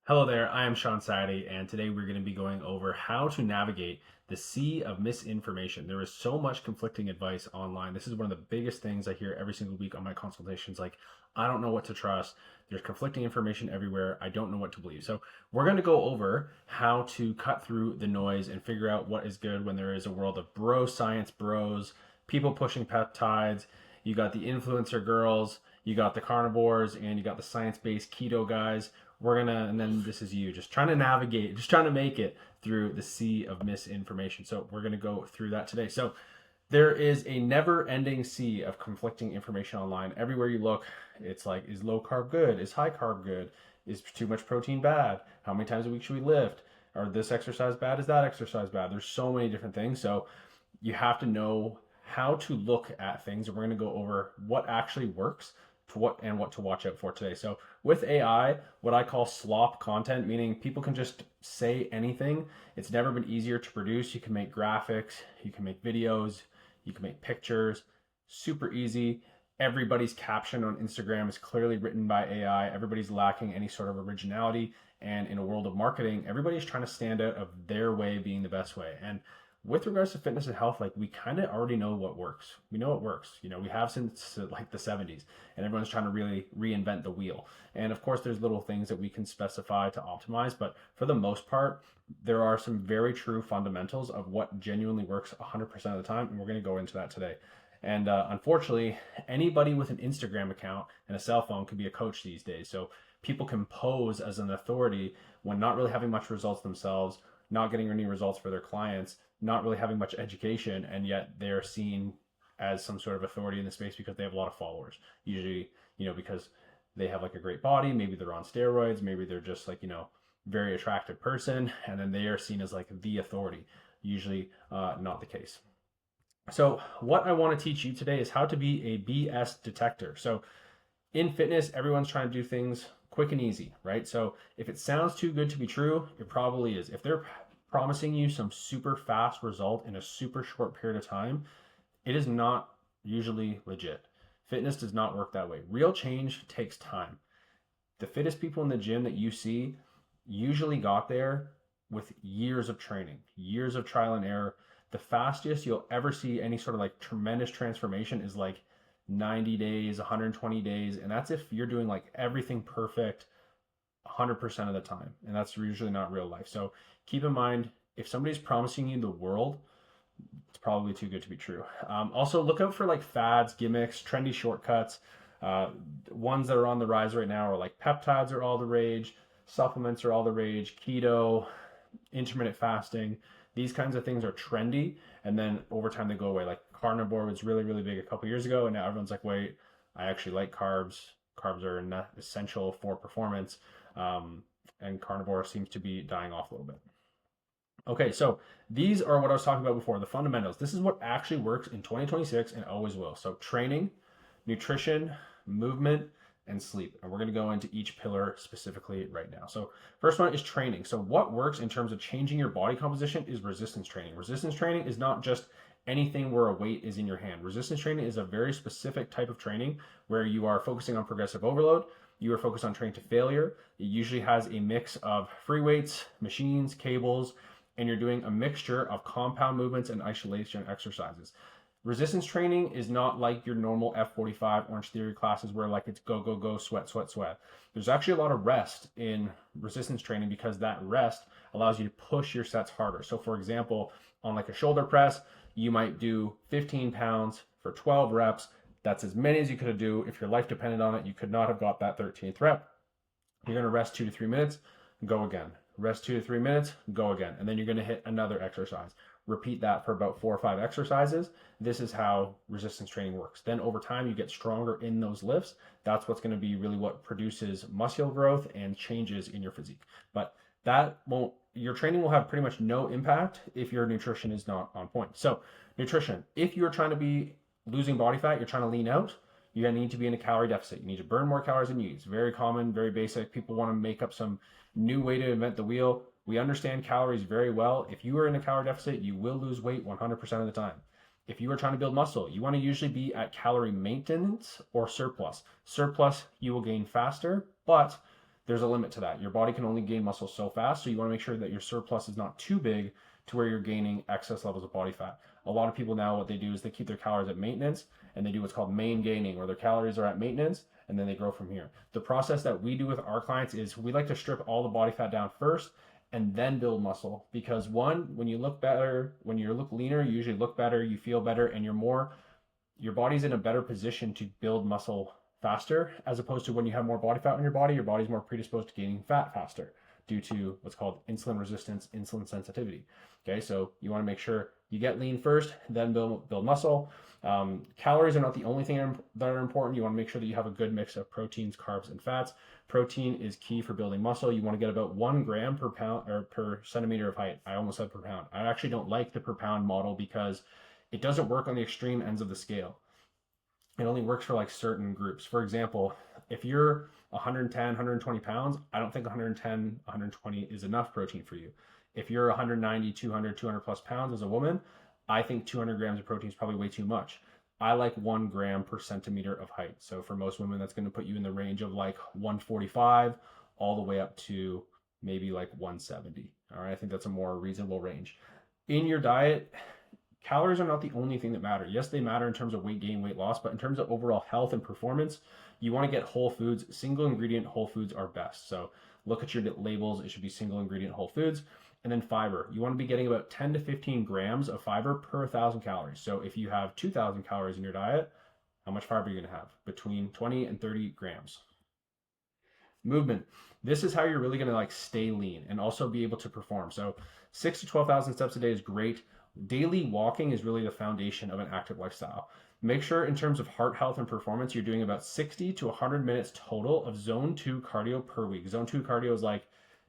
Hello there, I am Shaun Sidey, and today we're going to be going over how to navigate the sea of misinformation. There is so much conflicting advice online. This is one of the biggest things I hear every single week on my consultations. Like, I don't know what to trust. There's conflicting information everywhere. I don't know what to believe. So, we're going to go over how to cut through the noise and figure out what is good when there is a world of bro science bros, people pushing peptides. You got the influencer girls, you got the carnivores, and you got the science based keto guys. And then this is you just trying to navigate, just trying to make it through the sea of misinformation. So we're going to go through that today. So there is a never ending sea of conflicting information online. Everywhere you look, it's like, is low carb good? Is high carb good? Is too much protein bad? How many times a week should we lift? Are this exercise bad? Is that exercise bad? There's so many different things. So you have to know how to look at things. And we're going to go over what actually works to what to watch out for today. So with AI, what I call slop content, meaning people can just say anything. It's never been easier to produce. You can make graphics, you can make videos, you can make pictures, super easy. Everybody's caption on Instagram is clearly written by AI. Everybody's lacking any sort of originality. And in a world of marketing, everybody's trying to stand out of their way being the best way. And with regards to fitness and health, like we kind of already know what works. We know it works. We have since like the 70s, and everyone's trying to really reinvent the wheel. And of course, there's little things that we can specify to optimize, but for the most part, there are some very true fundamentals of what genuinely works 100% of the time, and we're going to go into that today. And unfortunately, anybody with an Instagram account and a cell phone can be a coach these days. So people can pose as an authority when not really having much results themselves, not getting any results for their clients, not really having much education, and yet they're seen as some sort of authority in the space because they have a lot of followers. Usually, because they have like a great body, maybe they're on steroids, maybe they're just like, very attractive person, and then they are seen as like the authority. Usually not the case. So, what I want to teach you today is how to be a BS detector. So, in fitness, everyone's trying to do things quick and easy, right? So if it sounds too good to be true, it probably is. If they're promising you some super fast result in a super short period of time, it is not usually legit. Fitness does not work that way. Real change takes time. The fittest people in the gym that you see usually got there with years of training, years of trial and error. The fastest you'll ever see any sort of like tremendous transformation is like 90 days, 120 days. And that's if you're doing like everything perfect 100% of the time. And that's usually not real life. So keep in mind, if somebody's promising you the world, it's probably too good to be true. Also, look out for like fads, gimmicks, trendy shortcuts. Uh, Ones that are on the rise right now are like peptides are all the rage, supplements are all the rage, keto, intermittent fasting. These kinds of things are trendy, and then over time they go away. Like carnivore was really, really big a couple years ago, and now everyone's like, wait, I actually like carbs. Carbs are not essential for performance, and carnivore seems to be dying off a little bit. Okay, so these are what I was talking about before, the fundamentals. This is what actually works in 2026 and always will. So training, nutrition, movement, and sleep. And we're going to go into each pillar specifically right now. So first one is training. So what works in terms of changing your body composition is resistance training. Resistance training is not just anything where a weight is in your hand. Resistance training is a very specific type of training where you are focusing on progressive overload. You are focused on training to failure. It usually has a mix of free weights, machines, cables, and you're doing a mixture of compound movements and isolation exercises. Resistance training is not like your normal F45 Orange Theory classes where like it's go, go, go, sweat, sweat, sweat. There's actually a lot of rest in resistance training because that rest allows you to push your sets harder. So for example, on like a shoulder press, you might do 15 pounds for 12 reps. That's as many as you could do. If your life depended on it, you could not have got that 13th rep. You're going to rest 2 to 3 minutes, go again. Rest 2 to 3 minutes, go again. And then you're going to hit another exercise. Repeat that for about 4 or 5 exercises. This is how resistance training works. Then over time, you get stronger in those lifts. That's what's going to be really what produces muscle growth and changes in your physique. But your training will have pretty much no impact if your nutrition is not on point. So nutrition, if you're trying to be losing body fat, you're trying to lean out, you need to be in a calorie deficit. You need to burn more calories than you use. It's very common, very basic. People want to make up some new way to invent the wheel. We understand calories very well. If you are in a calorie deficit, you will lose weight 100% of the time. If you are trying to build muscle, you want to usually be at calorie maintenance or surplus. Surplus, you will gain faster, but there's a limit to that. Your body can only gain muscle so fast, so you want to make sure that your surplus is not too big to where you're gaining excess levels of body fat. A lot of people now, what they do is they keep their calories at maintenance and they do what's called main gaining, where their calories are at maintenance and then they grow from here. The process that we do with our clients is we like to strip all the body fat down first and then build muscle, because one, when you look better, when you look leaner, you usually look better, you feel better, and your body's in a better position to build muscle faster, as opposed to when you have more body fat on your body's more predisposed to gaining fat faster due to what's called insulin resistance, insulin sensitivity. Okay, so you want to make sure you get lean first, then build muscle. Calories are not the only thing that are important. You want to make sure that you have a good mix of proteins, carbs, and fats. Protein is key for building muscle. You want to get about 1 gram per pound or per centimeter of height. I almost said per pound. I actually don't like the per pound model because it doesn't work on the extreme ends of the scale. It only works for like certain groups. For example, if you're 110, 120 pounds, I don't think 110, 120 is enough protein for you. If you're 190, 200, 200 plus pounds as a woman, I think 200 grams of protein is probably way too much. I like 1 gram per centimeter of height. So for most women, that's going to put you in the range of like 145 all the way up to maybe like 170. All right, I think that's a more reasonable range. In your diet, calories are not the only thing that matter. Yes, they matter in terms of weight gain, weight loss, but in terms of overall health and performance, you want to get whole foods. Single ingredient whole foods are best. So look at your labels. It should be single ingredient whole foods. And then fiber. You want to be getting about 10 to 15 grams of fiber per 1,000 calories. So if you have 2,000 calories in your diet, how much fiber are you going to have? Between 20 and 30 grams. Movement. This is how you're really going to like stay lean and also be able to perform. So 6 to 12,000 steps a day is great. Daily walking is really the foundation of an active lifestyle. Make sure in terms of heart health and performance, you're doing about 60 to 100 minutes total of zone 2 cardio per week. Zone 2 cardio is like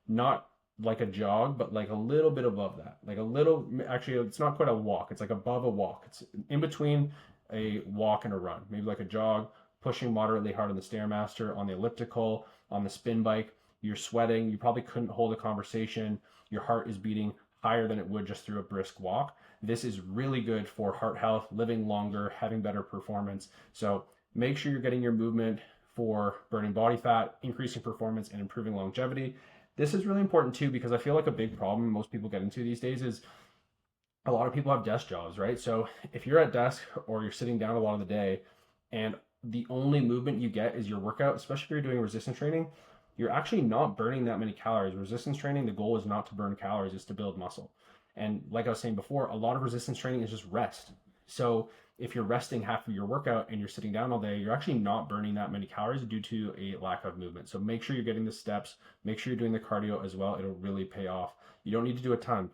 not like a jog, but like a little bit above that. Like a little, actually, it's not quite a walk. It's like above a walk. It's in between a walk and a run. Maybe like a jog, pushing moderately hard on the Stairmaster, on the elliptical, on the spin bike. You're sweating. You probably couldn't hold a conversation. Your heart is beating higher than it would just through a brisk walk. This is really good for heart health, living longer, having better performance. So make sure you're getting your movement for burning body fat, increasing performance, and improving longevity. This is really important too, because I feel like a big problem most people get into these days is a lot of people have desk jobs, right? So if you're at desk or you're sitting down a lot of the day and the only movement you get is your workout, especially if you're doing resistance training, you're actually not burning that many calories. Resistance training, the goal is not to burn calories, it's to build muscle. And like I was saying before, a lot of resistance training is just rest. So if you're resting half of your workout and you're sitting down all day, you're actually not burning that many calories due to a lack of movement. So make sure you're getting the steps, make sure you're doing the cardio as well. It'll really pay off. You don't need to do a ton.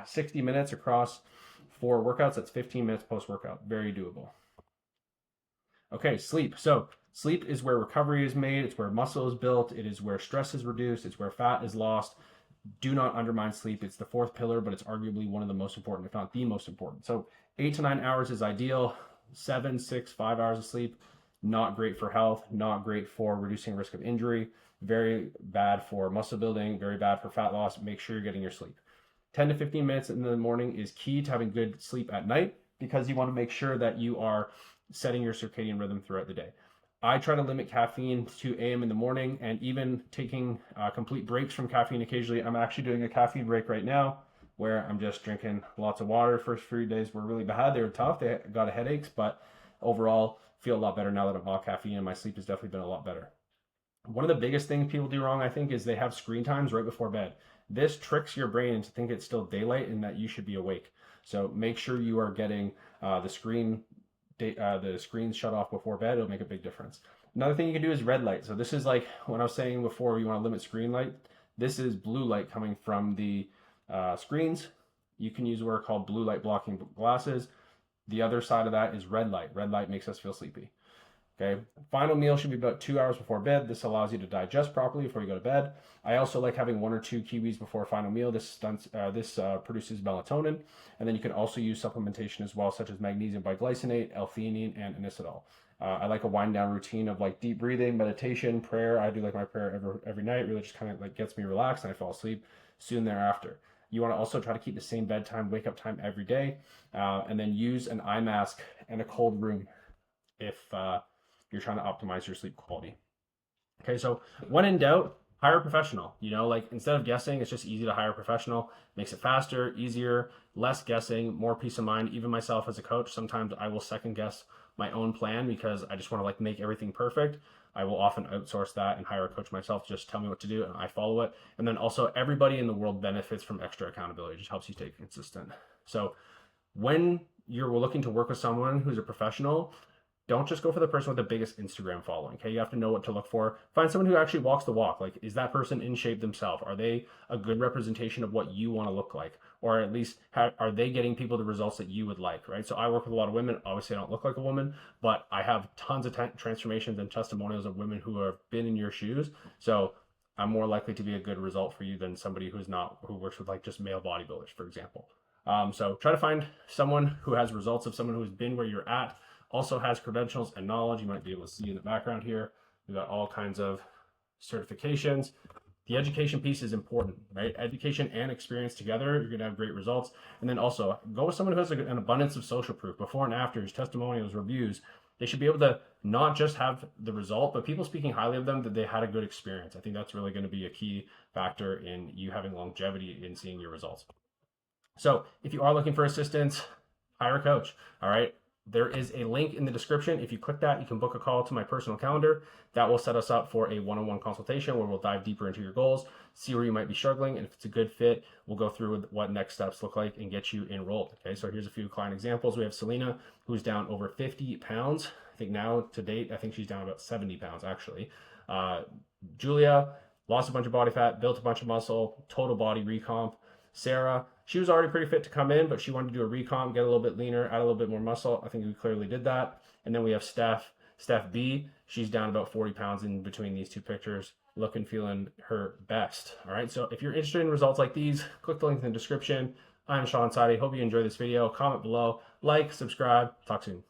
60 minutes across 4 workouts, that's 15 minutes post-workout. Very doable. Okay, sleep. So sleep is where recovery is made. It's where muscle is built. It is where stress is reduced. It's where fat is lost. Do not undermine sleep. It's the 4th pillar, but it's arguably one of the most important, if not the most important. So 8 to 9 hours is ideal. 7, 6, 5 hours of sleep, not great for health, not great for reducing risk of injury, very bad for muscle building, very bad for fat loss. Make sure you're getting your sleep. 10 to 15 minutes in the morning is key to having good sleep at night, because you want to make sure that you are setting your circadian rhythm throughout the day. I try to limit caffeine to 2 a.m. in the morning, and even taking complete breaks from caffeine occasionally. I'm actually doing a caffeine break right now where I'm just drinking lots of water. First few days were really bad. They were tough. They got headaches, but overall feel a lot better now that I'm off caffeine, and my sleep has definitely been a lot better. One of the biggest things people do wrong, I think, is they have screen times right before bed. This tricks your brain into thinking it's still daylight and that you should be awake. So make sure you are getting the screens shut off before bed. It'll make a big difference. Another thing you can do is red light. So this is like when I was saying before, you want to limit screen light. This is blue light coming from the screens. You can use what are called blue light blocking glasses. The other side of that is red light. Red light makes us feel sleepy. Okay, final meal should be about 2 hours before bed. This allows you to digest properly before you go to bed. I also like having 1 or 2 kiwis before a final meal. This produces melatonin, and then you can also use supplementation as well, such as magnesium biglycinate, L-theanine, and inositol. I like a wind down routine of like deep breathing, meditation, prayer. I do like my prayer every night. Really just kind of like gets me relaxed, and I fall asleep soon thereafter. You want to also try to keep the same bedtime, wake up time every day, and then use an eye mask and a cold room if you're trying to optimize your sleep quality. Okay, so when in doubt, hire a professional. Like instead of guessing, it's just easy to hire a professional. Makes it faster, easier, less guessing, more peace of mind. Even myself as a coach, sometimes I will second guess my own plan because I just want to like make everything perfect. I will often outsource that and hire a coach myself. Just tell me what to do and I follow it. And then also everybody in the world benefits from extra accountability. It just helps you stay consistent. So when you're looking to work with someone who's a professional, don't just go for the person with the biggest Instagram following. Okay, you have to know what to look for. Find someone who actually walks the walk. Like, is that person in shape themselves? Are they a good representation of what you want to look like, or at least are they getting people the results that you would like? Right. So I work with a lot of women. Obviously, I don't look like a woman, but I have tons of transformations and testimonials of women who have been in your shoes. So I'm more likely to be a good result for you than somebody who works with like just male bodybuilders, for example. So try to find someone who has results of someone who's been where you're at, also has credentials and knowledge. You might be able to see in the background here. We've got all kinds of certifications. The education piece is important, right? Education and experience together, you're going to have great results. And then also go with someone who has an abundance of social proof, before and afters, testimonials, reviews. They should be able to not just have the result, but people speaking highly of them that they had a good experience. I think that's really going to be a key factor in you having longevity in seeing your results. So if you are looking for assistance, hire a coach. All right. There is a link in the description. If you click that, you can book a call to my personal calendar. That will set us up for a one-on-one consultation where we'll dive deeper into your goals, see where you might be struggling, and if it's a good fit, we'll go through with what next steps look like and get you enrolled. Okay, so here's a few client examples. We have Selena, who's down over 50 pounds. I think now to date, I think she's down about 70 pounds actually. Julia lost a bunch of body fat, built a bunch of muscle, total body recomp. Sarah, she was already pretty fit to come in, but she wanted to do a recomp, get a little bit leaner, add a little bit more muscle. I think we clearly did that. And then we have Steph B. She's down about 40 pounds in between these two pictures, looking, feeling her best. All right. So if you're interested in results like these, click the link in the description. I'm Shaun Sidey. Hope you enjoyed this video. Comment below, like, subscribe. Talk soon.